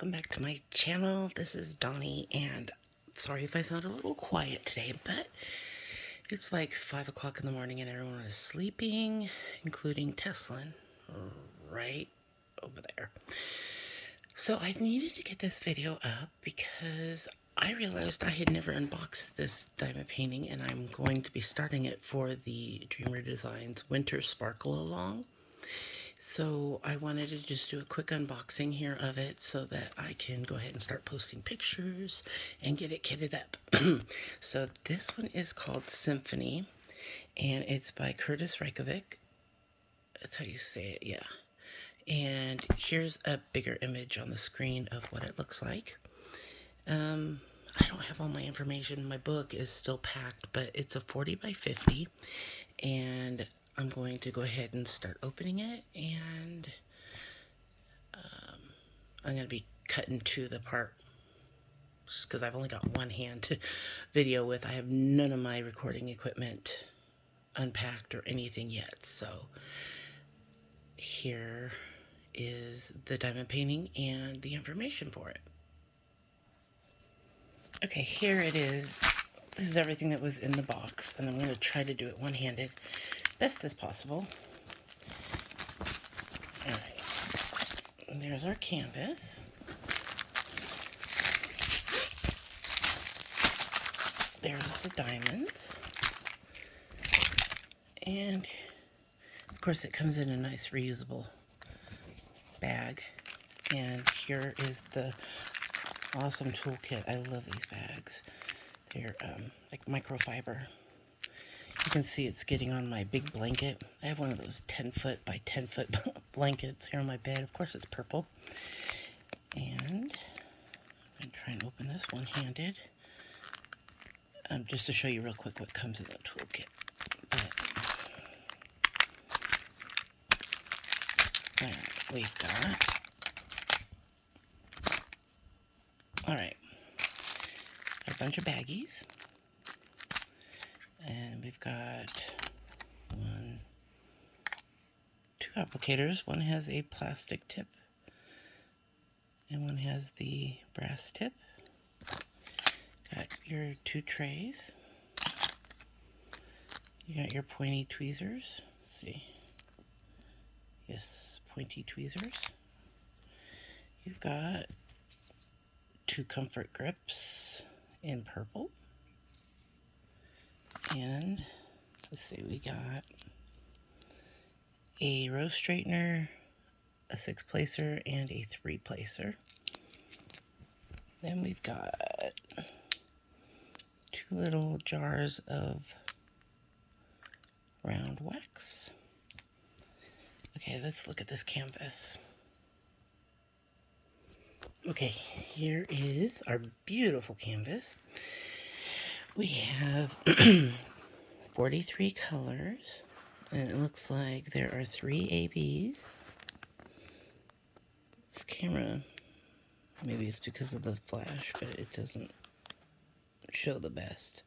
welcome back to my channel. This is Donnie, and sorry if I sound a little quiet today, but it's like 5 o'clock in the morning and everyone is sleeping, including Tesslynn, right over there. So I needed to get this video up because I realized I had never unboxed this diamond painting, and I'm going to be starting it for the Dreamer Designs Winter Sparkle Along. So I wanted to just do a quick unboxing here of it so that I can go ahead and start posting pictures and get it kitted up. So this one is called Symphony, and it's by Kurtis Rykovich. That's how you say it, yeah. And here's a bigger image on the screen of what it looks like. I don't have all my information. My book is still packed, but it's a 40 by 50, and I'm going to go ahead and start opening it, and I'm going to be cutting to the part because I've only got one hand to video with. I have none of my recording equipment unpacked or anything yet. So here is the diamond painting and the information for it. Okay, here it is. This is everything that was in the box, and I'm going to try to do it one-handed best as possible. All right, and there's our canvas. There's the diamonds, and of course it comes in a nice reusable bag. And here is the awesome toolkit. I love these bags. They're like microfiber. You can see it's getting on my big blanket. I have one of those 10-foot by 10-foot blankets here on my bed. Of course, it's purple. And I'm going to try and open this one-handed. Just to show you real quick what comes in the toolkit. Alright, we've got... Alright. A bunch of baggies. And we've got two applicators. One has a plastic tip, and one has the brass tip. Got your two trays. You got your pointy tweezers. Let's see. Yes, pointy tweezers. You've got two comfort grips in purple. And let's see, we got a row straightener, a 6-placer, and a 3-placer. Then we've got two little jars of round wax. Okay, let's look at this canvas. Okay, here is our beautiful canvas. We have 43 colors, and it looks like there are 3 ABs. This camera, maybe it's because of the flash, but it doesn't show the best.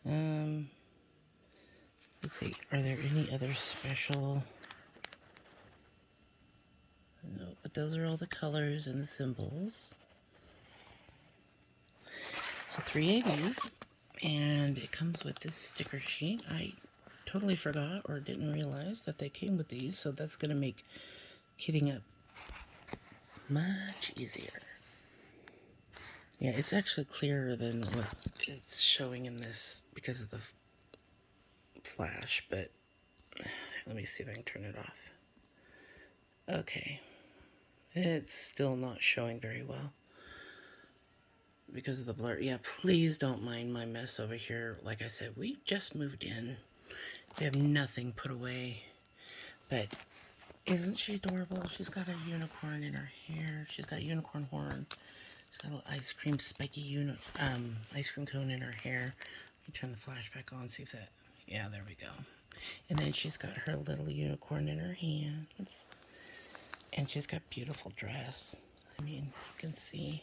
Let's see, are there any other special? No, but those are all the colors and the symbols. So 3 ABs. And it comes with this sticker sheet. I totally forgot or didn't realize that they came with these, so that's going to make kitting up much easier. Yeah, it's actually clearer than what it's showing in this because of the flash, but let me see if I can turn it off. Okay. It's still not showing very well because of the blur. Yeah, please don't mind my mess over here. Like I said, we just moved in. We have nothing put away. But isn't she adorable? She's got a unicorn in her hair. She's got a unicorn horn. She's got a little ice cream spiky ice cream cone in her hair. Let me turn the flash back on, see if that... Yeah, there we go. And then she's got her little unicorn in her hands. And she's got a beautiful dress. I mean, you can see...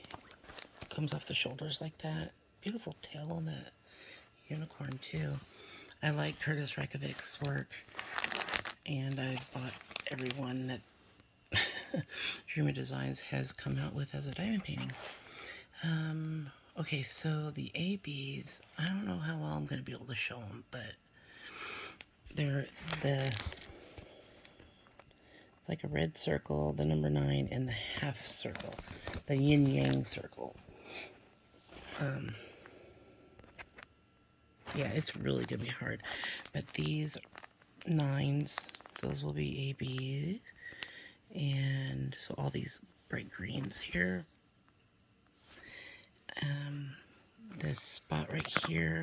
comes off the shoulders like that. Beautiful tail on that unicorn too. I like Kurtis Rykovich's work, and I've bought every one that Dreamer Designs has come out with as a diamond painting. Okay, so the ABs, I don't know how well I'm going to be able to show them, but they're it's like a red circle, the number 9, and the half circle, the yin-yang circle. Yeah, it's really going to be hard. But these 9s, those will be ABs. And so all these bright greens here. This spot right here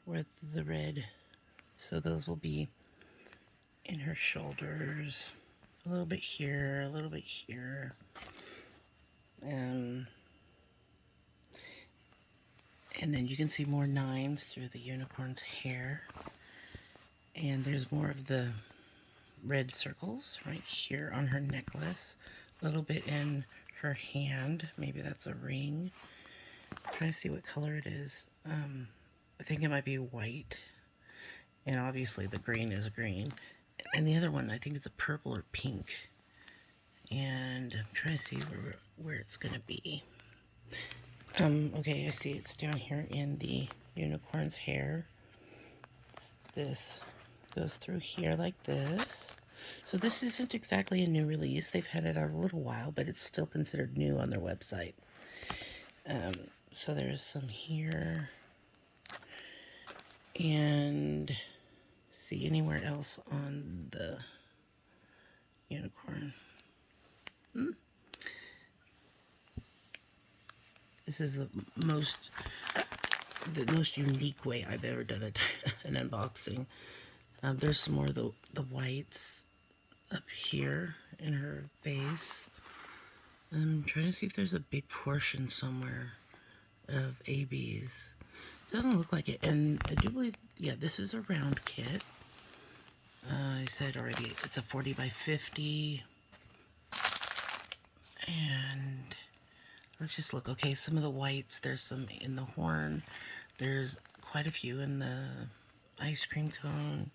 with the red. So those will be in her shoulders. A little bit here, a little bit here. And then you can see more 9s through the unicorn's hair. And there's more of the red circles right here on her necklace. A little bit in her hand. Maybe that's a ring. I'm trying to see what color it is. I think it might be white. And obviously the green is green. And the other one, I think it's a purple or pink. And I'm trying to see where it's going to be. Okay, I see it's down here in the unicorn's hair. This goes through here like this. So this isn't exactly a new release. They've had it out a little while, but it's still considered new on their website. So there's some here. And see anywhere else on the unicorn. This is the most unique way I've ever done an unboxing. There's some more of the whites up here in her face. I'm trying to see if there's a big portion somewhere of ABs. Doesn't look like it. And I do believe, yeah, this is a round kit. I said already, it's a 40 by 50. And let's just look. Okay, some of the whites, there's some in the horn. There's quite a few in the ice cream cone.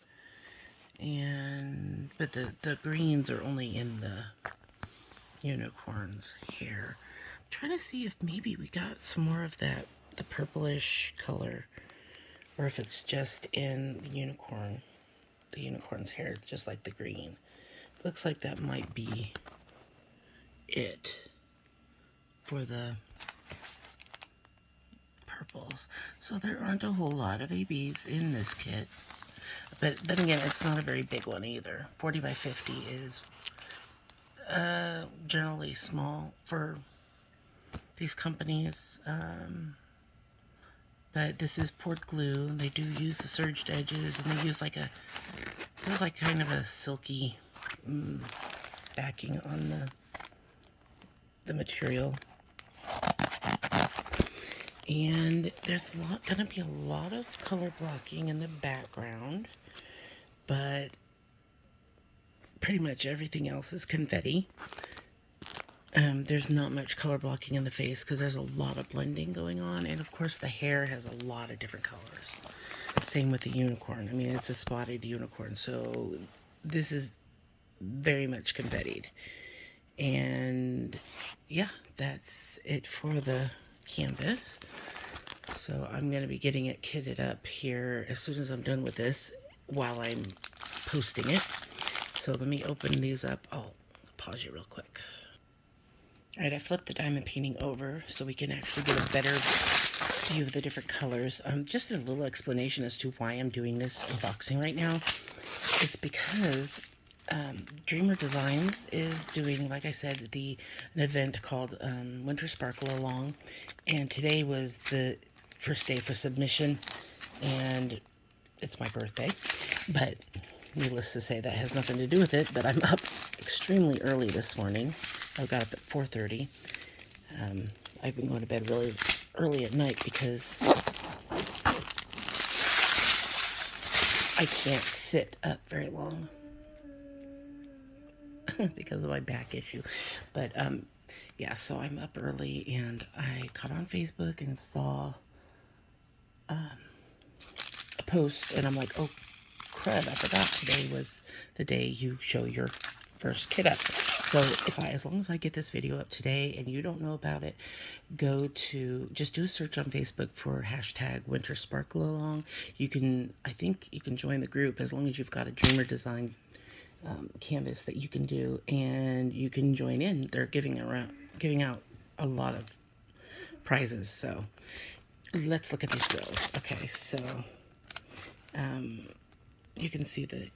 But the greens are only in the unicorn's hair. I'm trying to see if maybe we got some more of that, the purplish color, or if it's just in the unicorn's hair, just like the green. Looks like that might be it for the purples. So there aren't a whole lot of ABs in this kit. But then again, it's not a very big one either. 40 by 50 is generally small for these companies. But this is poured glue. They do use the serged edges, and they use like feels like kind of a silky backing on the material. And there's gonna be a lot of color blocking in the background, but pretty much everything else is confetti. There's not much color blocking in the face because there's a lot of blending going on, and of course the hair has a lot of different colors. Same with the unicorn. I mean, it's a spotted unicorn, so this is very much confettied. And yeah, that's it for the canvas. So I'm going to be getting it kitted up here as soon as I'm done with this while I'm posting it. So let me open these up. I'll pause you real quick. Alright, I flipped the diamond painting over so we can actually get a better view of the different colors. Just a little explanation as to why I'm doing this unboxing right now. It's because Dreamer Designs is doing, like I said, an event called Winter Sparkle Along, and today was the first day for submission, and it's my birthday, but needless to say that has nothing to do with it, but I'm up extremely early this morning. I got up at 4:30. I've been going to bed really early at night because I can't sit up very long because of my back issue. But yeah, so I'm up early, and I got on Facebook and saw a post, and I'm like, oh crud, I forgot today was the day you show your first kit up. So as long as I get this video up today and you don't know about it, just do a search on Facebook for hashtag Winter Sparkle Along. I think you can join the group as long as you've got a Dreamer Design canvas that you can do, and you can join in. They're giving out a lot of prizes. So let's look at these drills. Okay, so you can see the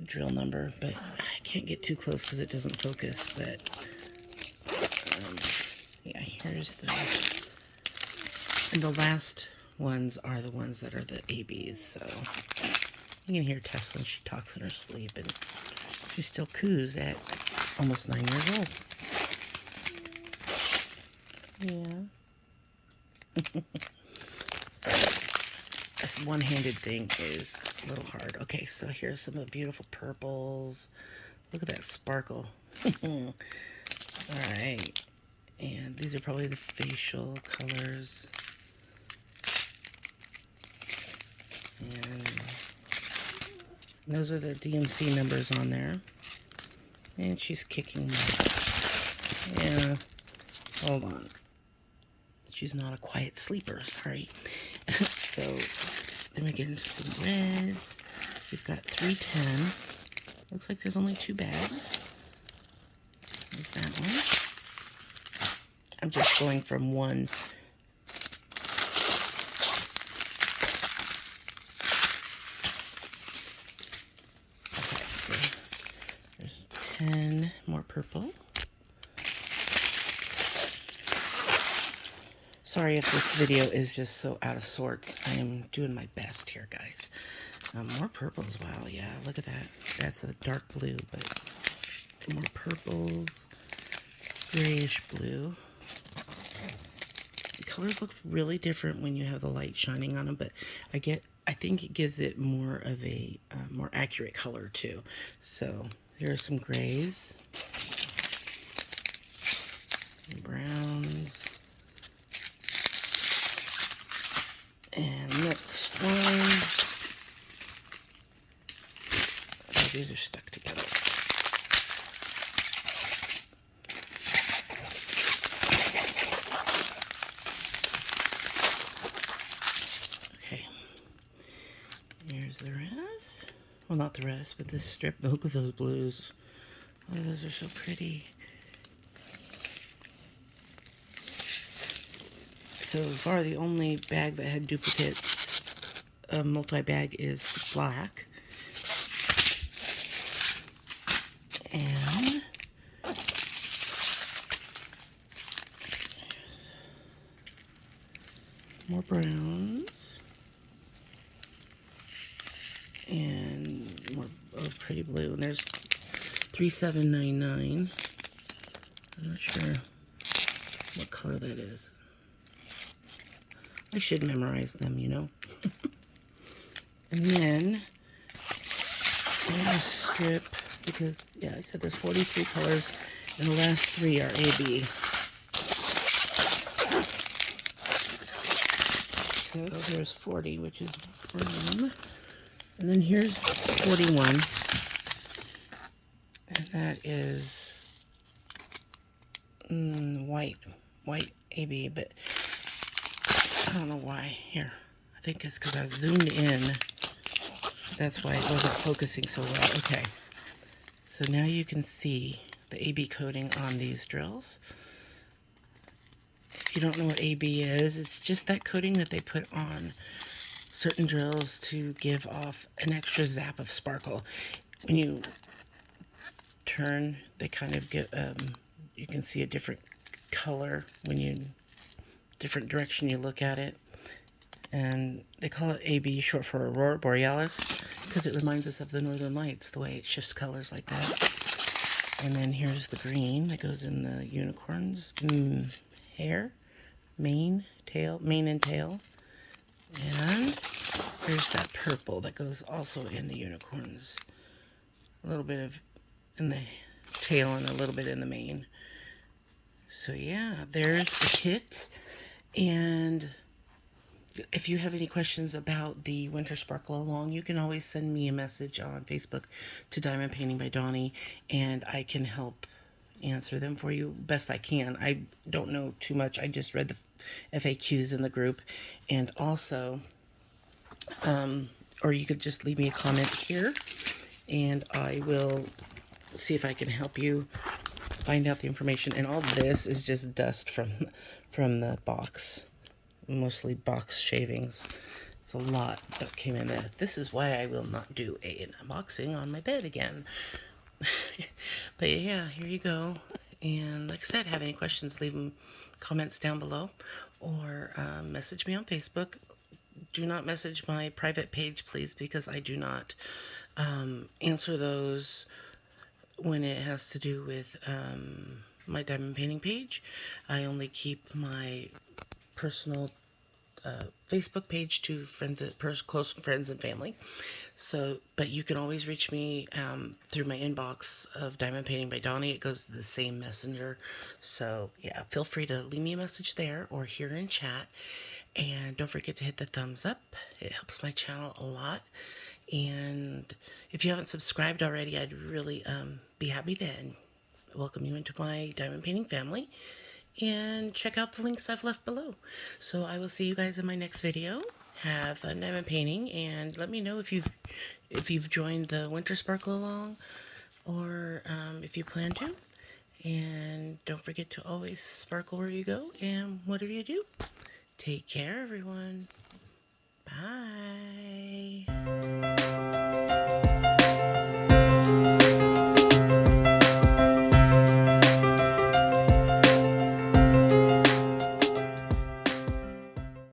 drill number, but I can't get too close because it doesn't focus. But yeah, and the last ones are the ones that are the ABs. So you can hear Tesslynn. She talks in her sleep, and she still coos at almost 9 years old. Yeah. This one-handed thing is a little hard. Okay, so here's some of the beautiful purples. Look at that sparkle. All right. And these are probably the facial colors. And those are the DMC numbers on there. And she's kicking. Yeah. Hold on. She's not a quiet sleeper. Sorry. So then we get into some reds. We've got 310. Looks like there's only 2 bags. There's that one. I'm just going from one. Okay, so there's 10 more purple. Sorry if this video is just so out of sorts. I am doing my best here, guys. More purples. Wow, yeah, look at that. That's a dark blue, but more purples, grayish blue. The colors look really different when you have the light shining on them, but I think it gives it more of a more accurate color too. So here are some grays, and browns. And next one, oh, these are stuck together. Okay, here's the rest. Well, not the rest, but this strip. Look at those blues. Oh, those are so pretty. So far, the only bag that had duplicates, multi-bag, is black. And more browns. And more pretty blue. And there's 3799. I'm not sure what color that is. I should memorize them, you know. And then I'm going to strip, because, yeah, I said there's 43 colors, and the last 3 are AB. So there's 40, which is brown. And then here's 41. And that is white AB, but I don't know why. Here, I think it's because I zoomed in. That's why it wasn't focusing so well. Okay, so now you can see the AB coating on these drills. If you don't know what AB is, it's just that coating that they put on certain drills to give off an extra zap of sparkle. When you turn, they kind of get, you can see a different color when different direction you look at it. And they call it AB, short for Aurora Borealis, because it reminds us of the Northern Lights, the way it shifts colors like that. And then here's the green that goes in the unicorn's hair, mane and tail. And there's that purple that goes also in the unicorns. A little bit of in the tail and a little bit in the mane. So yeah, there's the kit. And if you have any questions about the Winter Sparkle Along, you can always send me a message on Facebook to Diamond Painting by Donnie, and I can help answer them for you best I can. I don't know too much. I just read the FAQs in the group, and also, or you could just leave me a comment here, and I will see if I can help you find out the information. And all this is just dust from the box, mostly box shavings. It's a lot that came in there. This is why I will not do an unboxing on my bed again. But yeah, here you go. And like I said, have any questions, leave them comments down below, or message me on Facebook. Do not message my private page, please, because I do not answer those when it has to do with my diamond painting page. I only keep my personal Facebook page to friends, close friends and family. So, but you can always reach me through my inbox of Diamond Painting by Donnie. It goes to the same messenger. So yeah, feel free to leave me a message there or here in chat. And don't forget to hit the thumbs up. It helps my channel a lot. And if you haven't subscribed already, I'd really be happy to welcome you into my diamond painting family. And check out the links I've left below. So I will see you guys in my next video. Have fun diamond painting, and let me know if you've joined the Winter Sparkle Along, or if you plan to. And don't forget to always sparkle where you go, and whatever you do, take care, everyone. Bye.